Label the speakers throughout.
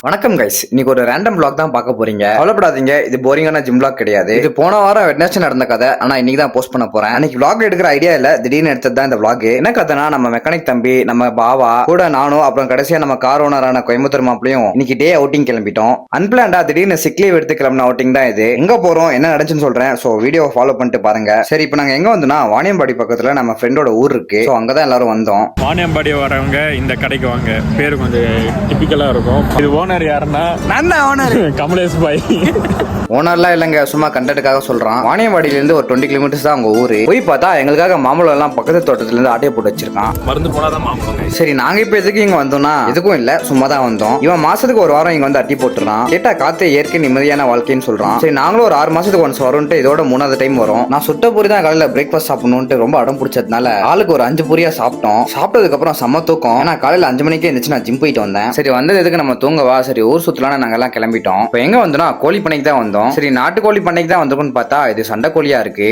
Speaker 1: வணக்கம் கைஸ், இன்னைக்கு ஒரு ரேண்டம் vlog தான் பார்க்க போறீங்க. கவலைப்படாதீங்க, இது போரிங்கான ஜிம் vlog கிடையாது. இது போன வாரம் வெட்னஸ்டே நடந்த கதை. ஆனா இன்னைக்கு தான் போஸ்ட் பண்ண போறேன். அன்னைக்கு vlog எடுக்கிற ஐடியா இல்ல, திடீர்னு எடுத்தது தான் இந்த vlog. என்ன கதைனா, நம்ம மெக்கானிக் தம்பி, நம்ம பாவா கூட நானும், அப்புறம் கடைசியா நம்ம கார் ஓனரான கோயம்புத்தூர் மாப்பிளையும் இன்னைக்கு டே அவுட்டிங் கிளம்பிட்டோம். அன்பிளான்டா திடீர்னு சிக் லீவ் எடுத்து கிளம்பின அவுட்டிங் தான் இது. எங்க போறோம், என்ன நடந்துச்சுன்னு சொல்றேன். சோ வீடியோ ஃபாலோ பண்ணிட்டு பாருங்க. சரி, இப்போ நாங்க எங்க வந்தோம்னா, வாணியம்பாடி பக்கத்துல நம்ம ஃப்ரெண்டோட ஊர் இருக்கு. சோ அங்கதான் எல்லாரும் வந்தோம்.
Speaker 2: வாணியம்பாடி வரவங்க இந்த கடைக்கு வாங்க. பேரு கொஞ்சம் டிபிக்கலா இருக்கும். இது ஓனர் யாருன்னா கமலேஷ் பாய்.
Speaker 1: ஓனர்லாம் இல்லைங்க, சும்மா கண்டென்ட்டுக்காக சொல்றான். வாணியம்பாடியில இருந்து ஒரு 20 கிலோமீட்டர்ஸ் தான் அவங்க ஊரு. போய் பார்த்தா எங்களுக்காக மாம்பழம் எல்லாம் பக்கத்து தோட்டத்துல இருந்து ஆட்டையை போட்டு வச்சிருக்கான்.
Speaker 2: மருந்து போனாதான் மாம்பழம்.
Speaker 1: சரி, நாங்க இப்ப எதுக்கு இங்க வந்தோம்னா, எதுக்கும் இல்ல, சும்மா தான் வந்தோம். இவன் மாசத்துக்கு ஒரு வாரம் இங்க வந்து அட்டி போட்டுறான். கேட்டா காத்தே இயற்கை நிம்மதியான வாழ்க்கைன்னு சொல்றான். சரி, நாங்களும் ஒரு 6 மாசத்துக்கு ஒன்ஸ் வரோம்ட்டு இதோட 3வது டைம் வரும். நான் சுட்ட பூரி தான் காலையில பிரேக்ஃபாஸ்ட் சாப்பிடணும்ட்டு ரொம்ப அடம் பிடிச்சதுனால ஆளுக்கு ஒரு 5 பூரியா சாப்பிட்டோம். சாப்பிட்டதுக்கு அப்புறம் செம்ம தூக்கம். ஏன்னா காலையில 5 மணிக்கே இருந்துச்சு நான் ஜிம் போயிட்டு வந்தேன். சரி, வந்தது எதுக்கு நம்ம தூங்கவா, சரி ஊர் சுத்தலாம் நாங்க எல்லாம் கிளம்பிட்டோம். இப்போ எங்க வந்தோம்னா, கோழி பண்ணைக்கு தான் வந்தோம். சரி, நாட்டுக்கோழி பண்ணைக்கு தான் வந்திருக்கும்னு பார்த்தா இது சண்டை கோழியா இருக்கு.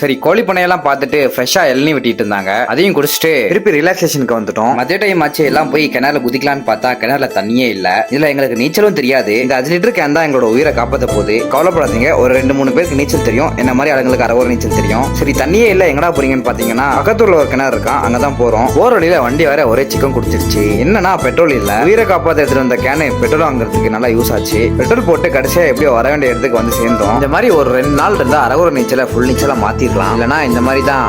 Speaker 1: சரி, கோழி பண்ணையெல்லாம் பார்த்துட்டு ஃப்ரெஷ்ஷா எள்ளி வெட்டிட்டு இருந்தாங்க. அதையும் குடிச்சிட்டு திருப்பி ரிலாக்ஸேஷனுக்கு வந்துட்டோம். மதிய டைம் ஆச்சு, எல்லாம் போய் கிணறுல குதிக்கலான்னு பார்த்தா கிணறுல தண்ணியே இல்ல. இதுல எங்களுக்கு நீச்சலும் தெரியாது. இந்த 5 லிட்டர் கேன் தான் எங்களோட உயிரை காப்பாத்த போகுது. கவலைப்படாதீங்க, ஒரு 2-3 பேருக்கு நீச்சல் தெரியும். என்ன மாதிரி ஆளுங்களுக்கு அரை நீச்சல் தெரியும். சரி, தண்ணியே இல்ல, எங்கடா போறீங்கன்னு பாத்தீங்கன்னா, பக்கத்துல ஒரு கிணறு இருக்கான், அங்கதான் போறோம். போற வழியில வண்டி வர ஒரே சிக்கன் குடிச்சிருச்சு. என்னன்னா, பெட்ரோல் இல்ல. உயிரை காப்பாத்த எடுத்துட்டு வந்த கேனு பெட்ரோல் வாங்குறதுக்கு நல்லா யூஸ் ஆச்சு. பெட்ரோல் போட்டு கடைசியா எப்படியோ வர வேண்டிய இடத்துக்கு வந்து சேர்ந்தோம். இந்த மாதிரி ஒரு 2 நாள் இருந்தா அரகுற நீச்சல ஃபுல் நீச்சலா மாத்திரலாம். இல்லனா இந்த மாதிரி தான்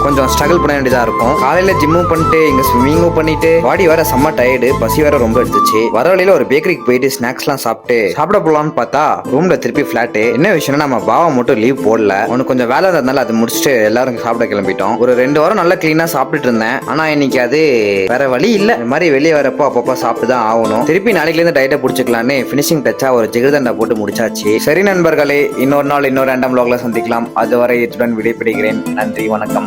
Speaker 1: கொஞ்சம் ஸ்ட்ரகிள் பண்ண வேண்டியதா இருக்கும். காலையில ஜிம்மும் பண்ணிட்டு இங்க ஸ்விம்மிங்கும் பண்ணிட்டு பாடி வேற செம்ம டயர்டு, பசி வேற ரொம்ப எடுத்துச்சு. வர வழியில ஒரு பேக்கரிக்கு போயிட்டு ஸ்நாக்ஸ் எல்லாம் சாப்பிட போலாம்னு பார்த்தா ரூம்ல திருப்பி பிளாட். என்ன விஷயம்னா, நம்ம பாவா மட்டும் லீவ் போடல. உனக்கு கொஞ்சம் வேலை இருந்ததுனால அதை முடிச்சுட்டு எல்லாரும் சாப்பிட கிளம்பிட்டோம். ஒரு 2 வாரம் நல்லா கிளீனா சாப்பிட்டுட்டு இருந்தேன். ஆனா இன்னைக்கு அது வேற வழி இல்ல. இந்த மாதிரி வெளியே வரப்போ அப்பப்போ சாப்பிட்டு தான் ஆகணும். திருப்பி நாளைக்குல இருந்து டயட்டை பிடிச்சிக்கலான்னு பினிஷிங் டச்சா ஒரு ஜிகிர்தண்டா போட்டு முடிச்சாச்சு. சரி நண்பர்களே, இன்னொரு நாள் இன்னொரு ரேண்டம் vlogல சந்திக்கலாம். அதுவரை இத்துடன் விடைபெறுகிறேன். நன்றி, வணக்கம்.